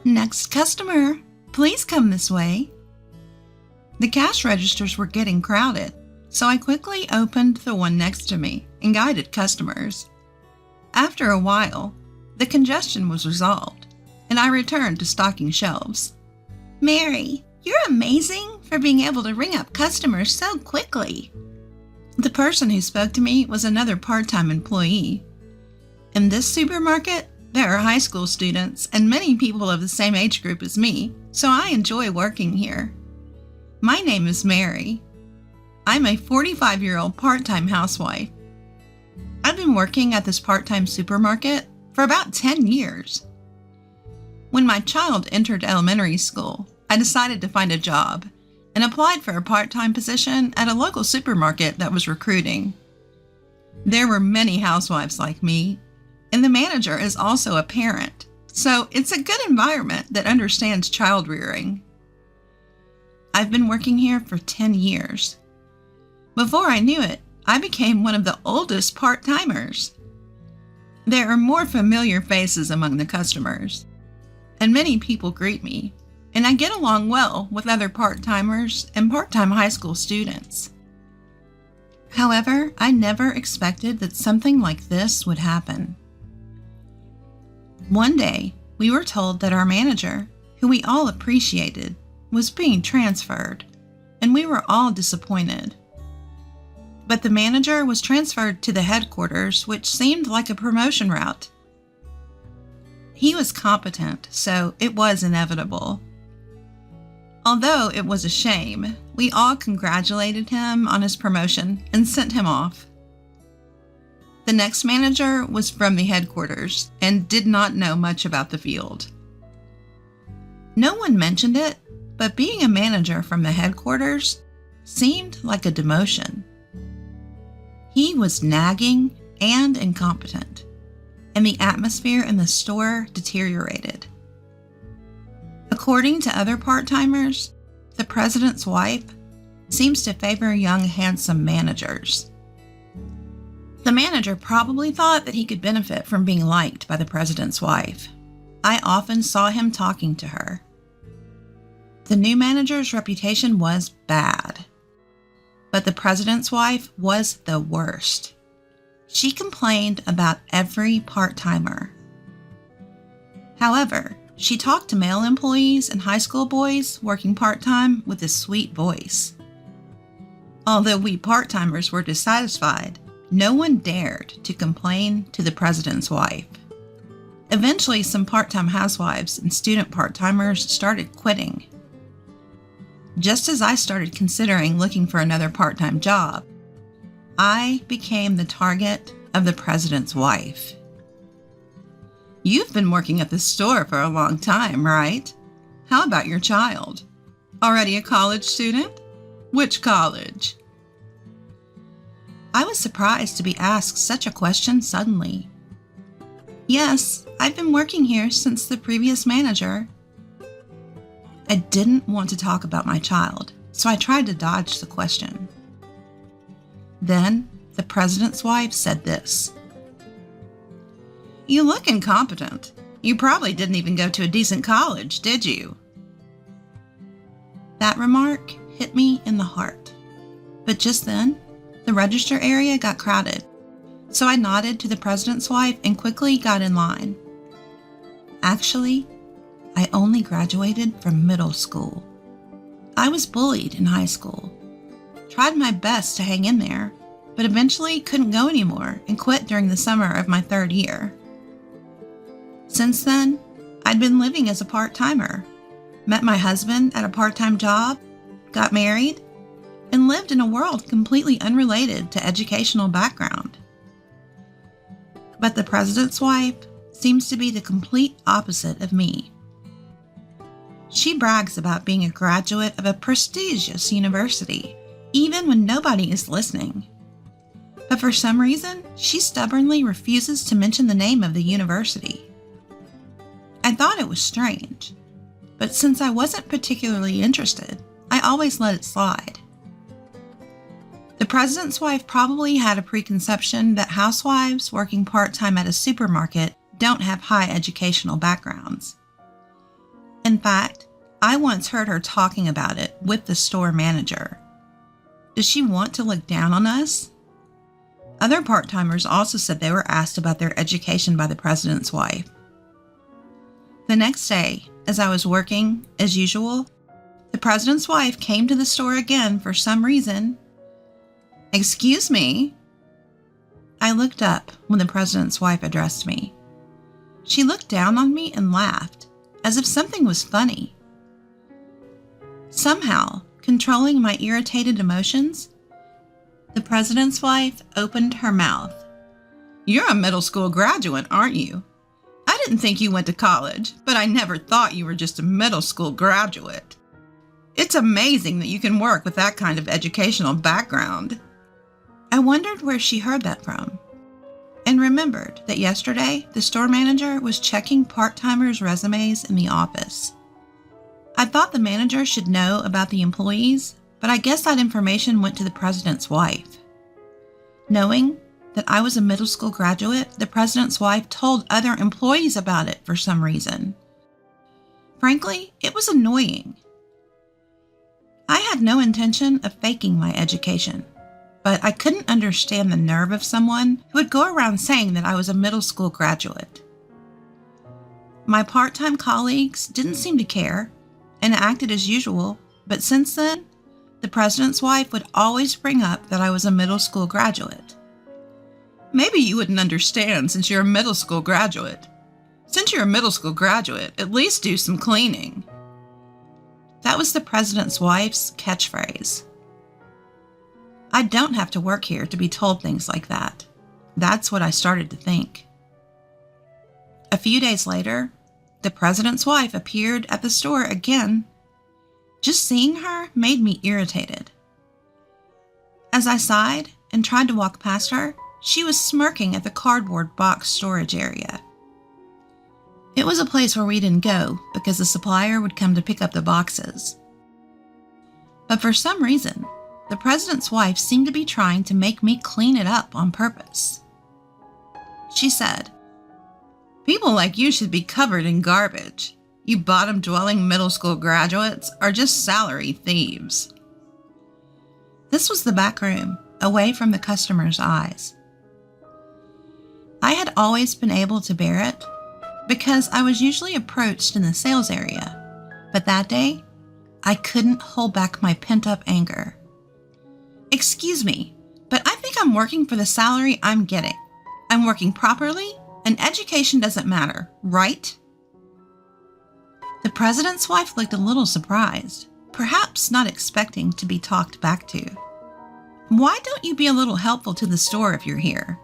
Next customer, please come this way. The cash registers were getting crowded, so I quickly opened the one next to me and guided customers. After a while, the congestion was resolved, and I returned to stocking shelves. Mary, you're amazing for being able to ring up customers so quickly. The person who spoke to me was another part-time employee. In this supermarket, there are high school students and many people of the same age group as me, so I enjoy working here. My name is Mary. I'm a 45-year-old part-time housewife. I've been working at this part-time supermarket for about 10 years. When my child entered elementary school, I decided to find a job and applied for a part-time position at a local supermarket that was recruiting. There were many housewives like me, and the manager is also a parent, so it's a good environment that understands child rearing. I've been working here for 10 years. Before I knew it, I became one of the oldest part-timers. There are more familiar faces among the customers, and many people greet me, and I get along well with other part-timers and part-time high school students. However, I never expected that something like this would happen. One day, we were told that our manager, who we all appreciated, was being transferred, and we were all disappointed. But the manager was transferred to the headquarters, which seemed like a promotion route. He was competent, so it was inevitable. Although it was a shame, we all congratulated him on his promotion and sent him off. The next manager was from the headquarters and did not know much about the field. No one mentioned it, but being a manager from the headquarters seemed like a demotion. He was nagging and incompetent, and the atmosphere in the store deteriorated. According to other part-timers, the president's wife seems to favor young, handsome managers. The manager probably thought that he could benefit from being liked by the president's wife. I often saw him talking to her. The new manager's reputation was bad, but the president's wife was the worst. She complained about every part-timer. However, she talked to male employees and high school boys working part-time with a sweet voice. Although we part-timers were dissatisfied, no one dared to complain to the president's wife. Eventually, some part-time housewives and student part-timers started quitting. Just as I started considering looking for another part-time job, I became the target of the president's wife. You've been working at the store for a long time, right? How about your child? Already a college student? Which college? I was surprised to be asked such a question suddenly. Yes, I've been working here since the previous manager. I didn't want to talk about my child, so I tried to dodge the question. Then, the president's wife said this. You look incompetent. You probably didn't even go to a decent college, did you? That remark hit me in the heart. But just then, the register area got crowded, so I nodded to the president's wife and quickly got in line. Actually, I only graduated from middle school. I was bullied in high school. Tried my best to hang in there, but eventually couldn't go anymore and quit during the summer of my third year. Since then, I'd been living as a part-timer, met my husband at a part-time job, got married, and lived in a world completely unrelated to educational background. But the president's wife seems to be the complete opposite of me. She brags about being a graduate of a prestigious university, even when nobody is listening. But for some reason, she stubbornly refuses to mention the name of the university. I thought it was strange, but since I wasn't particularly interested, I always let it slide. The president's wife probably had a preconception that housewives working part-time at a supermarket don't have high educational backgrounds. In fact, I once heard her talking about it with the store manager. Does she want to look down on us? Other part-timers also said they were asked about their education by the president's wife. The next day, as I was working, as usual, the president's wife came to the store again for some reason. "Excuse me." I looked up when the president's wife addressed me. She looked down on me and laughed, as if something was funny. Somehow, controlling my irritated emotions, the president's wife opened her mouth. "You're a middle school graduate, aren't you? I didn't think you went to college, but I never thought you were just a middle school graduate. It's amazing that you can work with that kind of educational background." I wondered where she heard that from, and remembered that yesterday the store manager was checking part-timers' resumes in the office. I thought the manager should know about the employees, but I guess that information went to the president's wife. Knowing that I was a middle school graduate, the president's wife told other employees about it for some reason. Frankly, it was annoying. I had no intention of faking my education, but I couldn't understand the nerve of someone who would go around saying that I was a middle school graduate. My part-time colleagues didn't seem to care and acted as usual, but since then, the president's wife would always bring up that I was a middle school graduate. "Maybe you wouldn't understand since you're a middle school graduate. Since you're a middle school graduate, at least do some cleaning." That was the president's wife's catchphrase. I don't have to work here to be told things like that. That's what I started to think. A few days later, the president's wife appeared at the store again. Just seeing her made me irritated. As I sighed and tried to walk past her, she was smirking at the cardboard box storage area. It was a place where we didn't go because the supplier would come to pick up the boxes. But for some reason, the president's wife seemed to be trying to make me clean it up on purpose. She said, "People like you should be covered in garbage. You bottom-dwelling middle school graduates are just salary thieves." This was the back room, away from the customer's eyes. I had always been able to bear it because I was usually approached in the sales area, but that day, I couldn't hold back my pent-up anger. "Excuse me, but I think I'm working for the salary I'm getting. I'm working properly, and education doesn't matter, right?" The president's wife looked a little surprised, perhaps not expecting to be talked back to. "Why don't you be a little helpful to the store if you're here?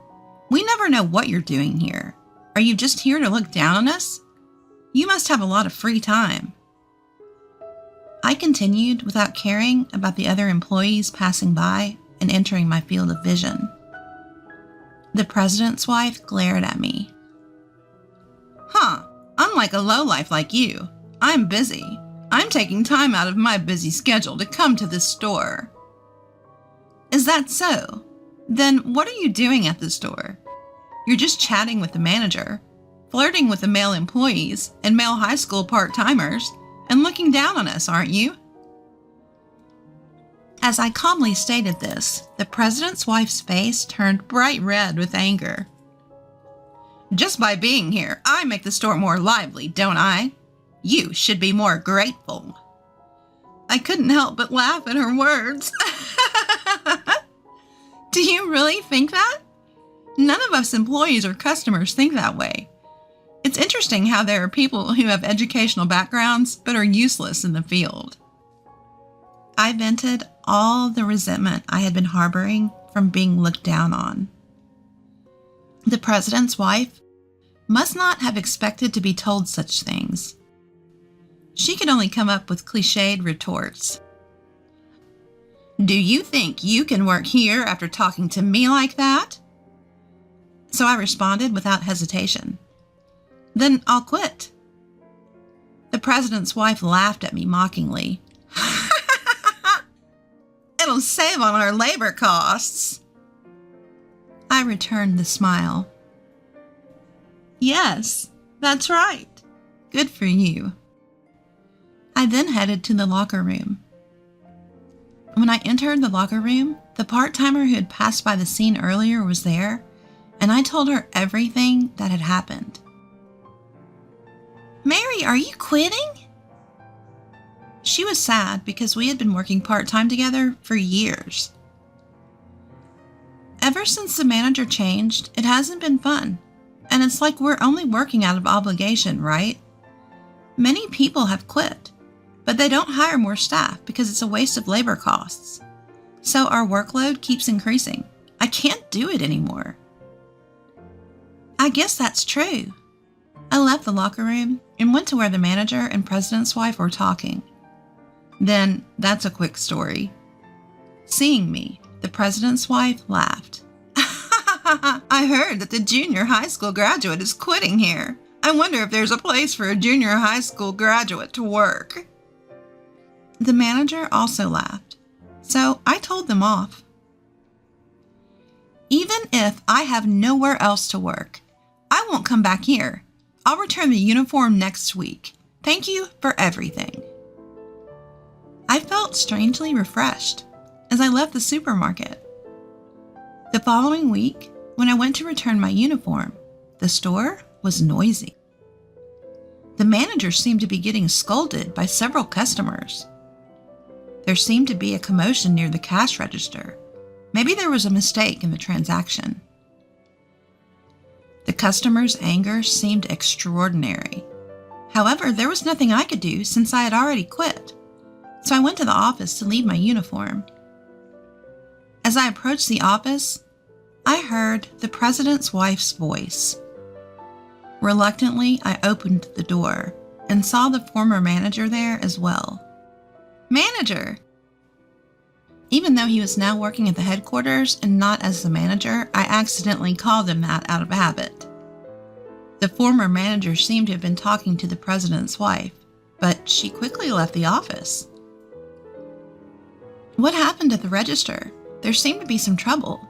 We never know what you're doing here. Are you just here to look down on us? You must have a lot of free time." I continued without caring about the other employees passing by and entering my field of vision. The president's wife glared at me. Unlike a lowlife like you, I'm busy. I'm taking time out of my busy schedule to come to this store." "Is that so? Then what are you doing at the store? You're just chatting with the manager, flirting with the male employees and male high school part-timers, and looking down on us, aren't you?" As I calmly stated this, the president's wife's face turned bright red with anger. "Just by being here, I make the store more lively, don't I? You should be more grateful." I couldn't help but laugh at her words. Do you really think that? None of us employees or customers think that way. It's interesting how there are people who have educational backgrounds but are useless in the field. I vented all the resentment I had been harboring from being looked down on. The president's wife must not have expected to be told such things. She could only come up with cliched retorts. "Do you think you can work here after talking to me like that?" So I responded without hesitation. "Then I'll quit." The president's wife laughed at me mockingly. "It'll save on our labor costs." I returned the smile. "Yes, that's right. Good for you." I then headed to the locker room. When I entered the locker room, the part-timer who had passed by the scene earlier was there, and I told her everything that had happened. "Mary, are you quitting?" She was sad because we had been working part-time together for years. Ever since the manager changed, it hasn't been fun, and it's like we're only working out of obligation, right? Many people have quit, but they don't hire more staff because it's a waste of labor costs. So our workload keeps increasing. I can't do it anymore. I guess that's true. I left the locker room and went to where the manager and president's wife were talking. Then, that's a quick story. Seeing me, the president's wife laughed. "I heard that the junior high school graduate is quitting here. I wonder if there's a place for a junior high school graduate to work." The manager also laughed, so I told them off. "Even if I have nowhere else to work, I won't come back here. I'll return the uniform next week. Thank you for everything." I felt strangely refreshed as I left the supermarket. The following week, when I went to return my uniform, the store was noisy. The manager seemed to be getting scolded by several customers. There seemed to be a commotion near the cash register. Maybe there was a mistake in the transaction. The customer's anger seemed extraordinary. However, there was nothing I could do since I had already quit. So I went to the office to leave my uniform. As I approached the office, I heard the president's wife's voice. Reluctantly, I opened the door and saw the former manager there as well. "Manager!" Even though he was now working at the headquarters and not as the manager, I accidentally called him that out of habit. The former manager seemed to have been talking to the president's wife, but she quickly left the office. "What happened at the register? There seemed to be some trouble."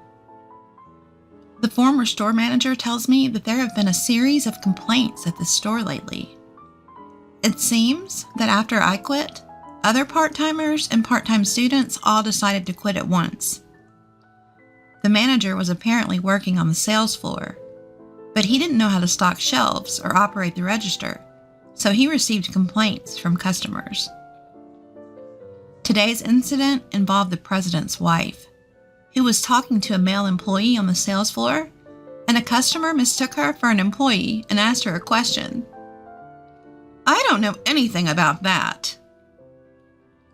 The former store manager tells me that there have been a series of complaints at the store lately. It seems that after I quit, other part-timers and part-time students all decided to quit at once. The manager was apparently working on the sales floor, but he didn't know how to stock shelves or operate the register, so he received complaints from customers. Today's incident involved the president's wife, who was talking to a male employee on the sales floor, and a customer mistook her for an employee and asked her a question. "I don't know anything about that."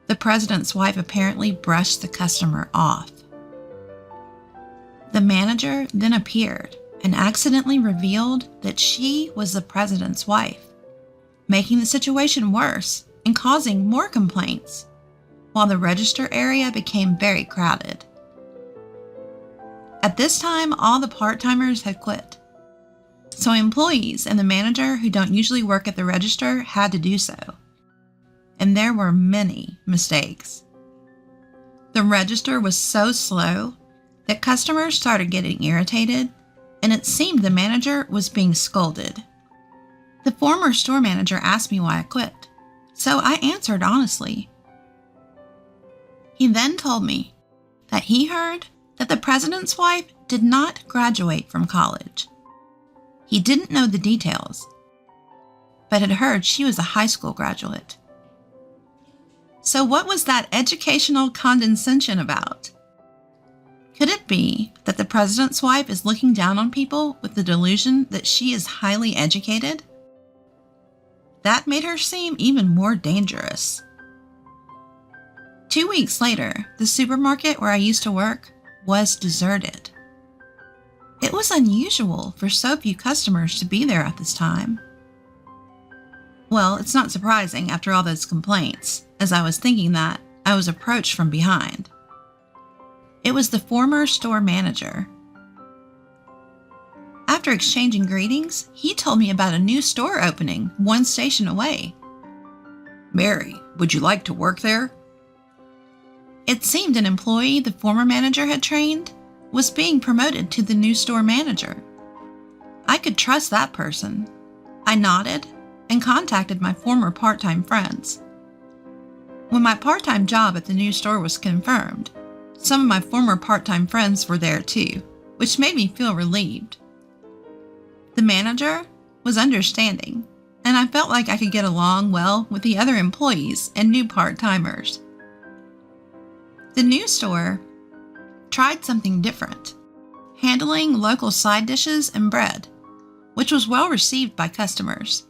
The president's wife apparently brushed the customer off. The manager then appeared and accidentally revealed that she was the president's wife, making the situation worse and causing more complaints, while the register area became very crowded. At this time, all the part-timers had quit, so employees and the manager who don't usually work at the register had to do so. And there were many mistakes. The register was so slow that customers started getting irritated, and it seemed the manager was being scolded. The former store manager asked me why I quit, so I answered honestly. He then told me that he heard that the president's wife did not graduate from college. He didn't know the details, but had heard she was a high school graduate. So what was that educational condescension about? Could it be that the president's wife is looking down on people with the delusion that she is highly educated? That made her seem even more dangerous. 2 weeks later, the supermarket where I used to work was deserted. It was unusual for so few customers to be there at this time. Well, it's not surprising after all those complaints, as I was thinking that, I was approached from behind. It was the former store manager. After exchanging greetings, he told me about a new store opening 1 station away. "Mary, would you like to work there?" It seemed an employee the former manager had trained was being promoted to the new store manager. I could trust that person. I nodded and contacted my former part-time friends. When my part-time job at the new store was confirmed, some of my former part-time friends were there too, which made me feel relieved. The manager was understanding, and I felt like I could get along well with the other employees and new part-timers. The new store tried something different, handling local side dishes and bread, which was well received by customers.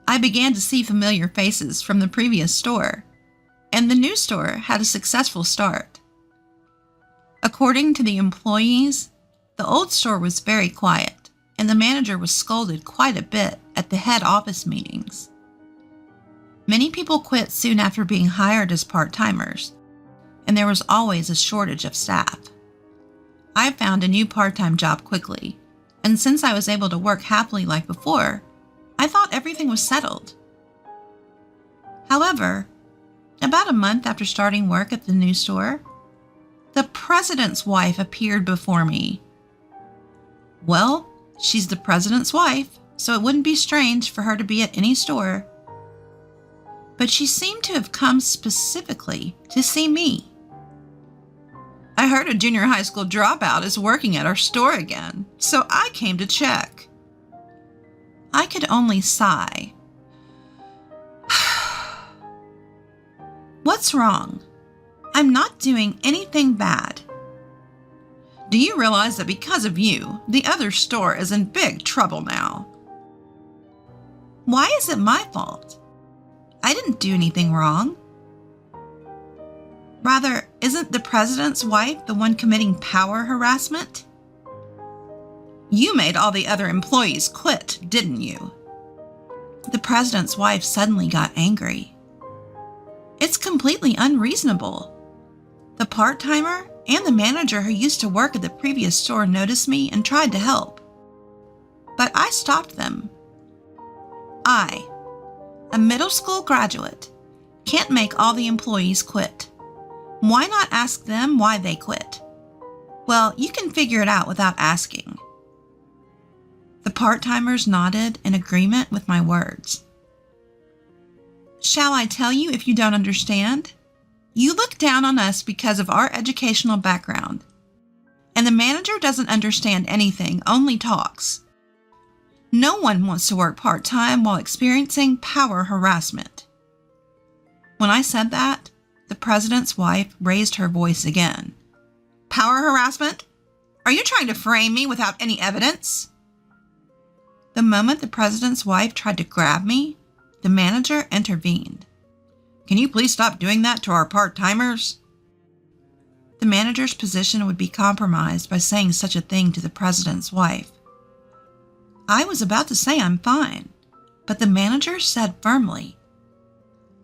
I began to see familiar faces from the previous store, and the new store had a successful start. According to the employees, the old store was very quiet, and the manager was scolded quite a bit at the head office meetings. Many people quit soon after being hired as part-timers, and there was always a shortage of staff. I found a new part-time job quickly, and since I was able to work happily like before, I thought everything was settled. However, about a month after starting work at the new store, the president's wife appeared before me. Well, she's the president's wife, so it wouldn't be strange for her to be at any store. But she seemed to have come specifically to see me. I heard a junior high school dropout is working at our store again, so I came to check. I could only sigh. What's wrong? I'm not doing anything bad. Do you realize that because of you, the other store is in big trouble now? Why is it my fault? I didn't do anything wrong. Rather, isn't the president's wife the one committing power harassment? You made all the other employees quit, didn't you? The president's wife suddenly got angry. It's completely unreasonable. The part-timer and the manager who used to work at the previous store noticed me and tried to help. But I stopped them. I, a middle school graduate, can't make all the employees quit. Why not ask them why they quit? Well, you can figure it out without asking. The part-timers nodded in agreement with my words. Shall I tell you if you don't understand? You look down on us because of our educational background. And the manager doesn't understand anything, only talks. No one wants to work part-time while experiencing power harassment. When I said that, the president's wife raised her voice again. Power harassment? Are you trying to frame me without any evidence? The moment the president's wife tried to grab me, the manager intervened. Can you please stop doing that to our part-timers? The manager's position would be compromised by saying such a thing to the president's wife. I was about to say I'm fine, but the manager said firmly,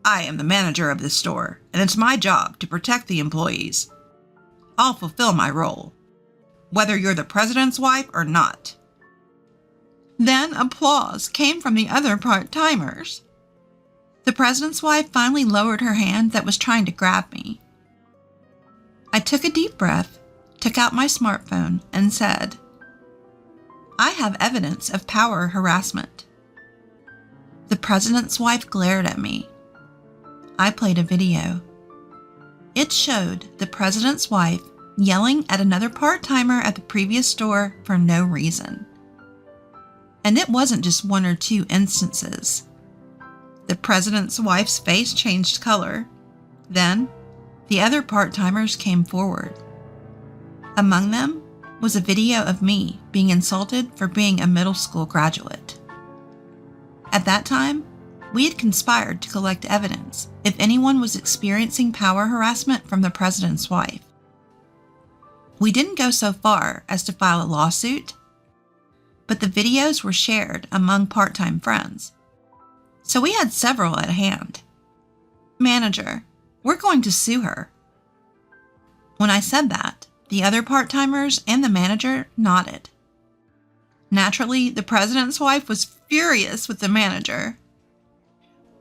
I am the manager of this store, and it's my job to protect the employees. I'll fulfill my role, whether you're the president's wife or not. Then applause came from the other part-timers. The president's wife finally lowered her hand that was trying to grab me. I took a deep breath, took out my smartphone, and said, I have evidence of power harassment. The president's wife glared at me. I played a video. It showed the president's wife yelling at another part-timer at the previous store for no reason. And it wasn't just one or two instances. The president's wife's face changed color. Then, the other part-timers came forward. Among them was a video of me being insulted for being a middle school graduate. At that time, we had conspired to collect evidence if anyone was experiencing power harassment from the president's wife. We didn't go so far as to file a lawsuit, but the videos were shared among part-time friends. So we had several at hand. Manager, we're going to sue her. When I said that, the other part-timers and the manager nodded. Naturally, the president's wife was furious with the manager.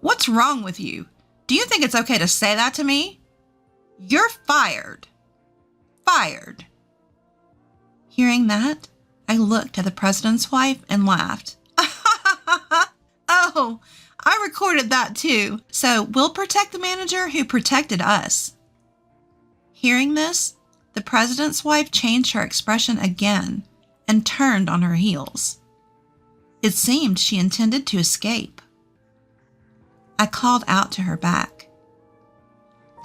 What's wrong with you? Do you think it's okay to say that to me? You're fired. Fired. Hearing that, I looked at the president's wife and laughed. Oh, I recorded that too. So we'll protect the manager who protected us. Hearing this, the president's wife changed her expression again and turned on her heels. It seemed she intended to escape. I called out to her back.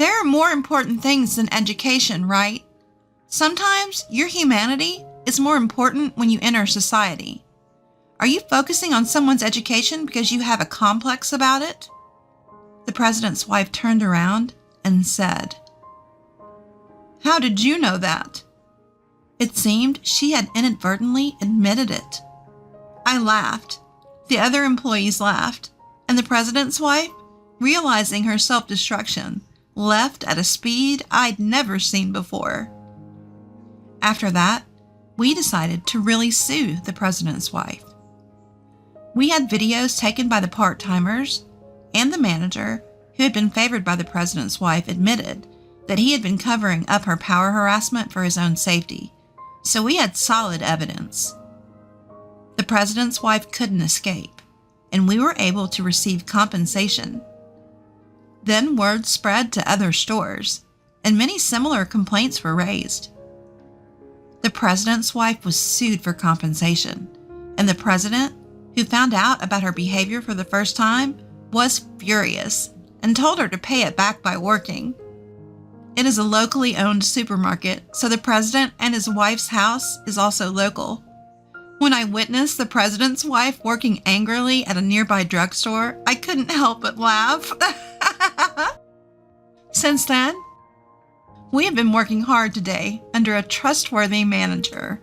There are more important things than education, right? Sometimes your humanity is more important when you enter society. Are you focusing on someone's education because you have a complex about it? The president's wife turned around and said, "How did you know that?" It seemed she had inadvertently admitted it. I laughed. The other employees laughed, and the president's wife, realizing her self-destruction, left at a speed I'd never seen before. After that, we decided to really sue the president's wife. We had videos taken by the part-timers, and the manager, who had been favored by the president's wife, admitted that he had been covering up her power harassment for his own safety, so we had solid evidence. The president's wife couldn't escape, and we were able to receive compensation. Then word spread to other stores, and many similar complaints were raised. The president's wife was sued for compensation, and the president, who found out about her behavior for the first time, was furious and told her to pay it back by working. It is a locally owned supermarket, so the president and his wife's house is also local. When I witnessed the president's wife working angrily at a nearby drugstore, I couldn't help but laugh. Since then, we have been working hard today under a trustworthy manager.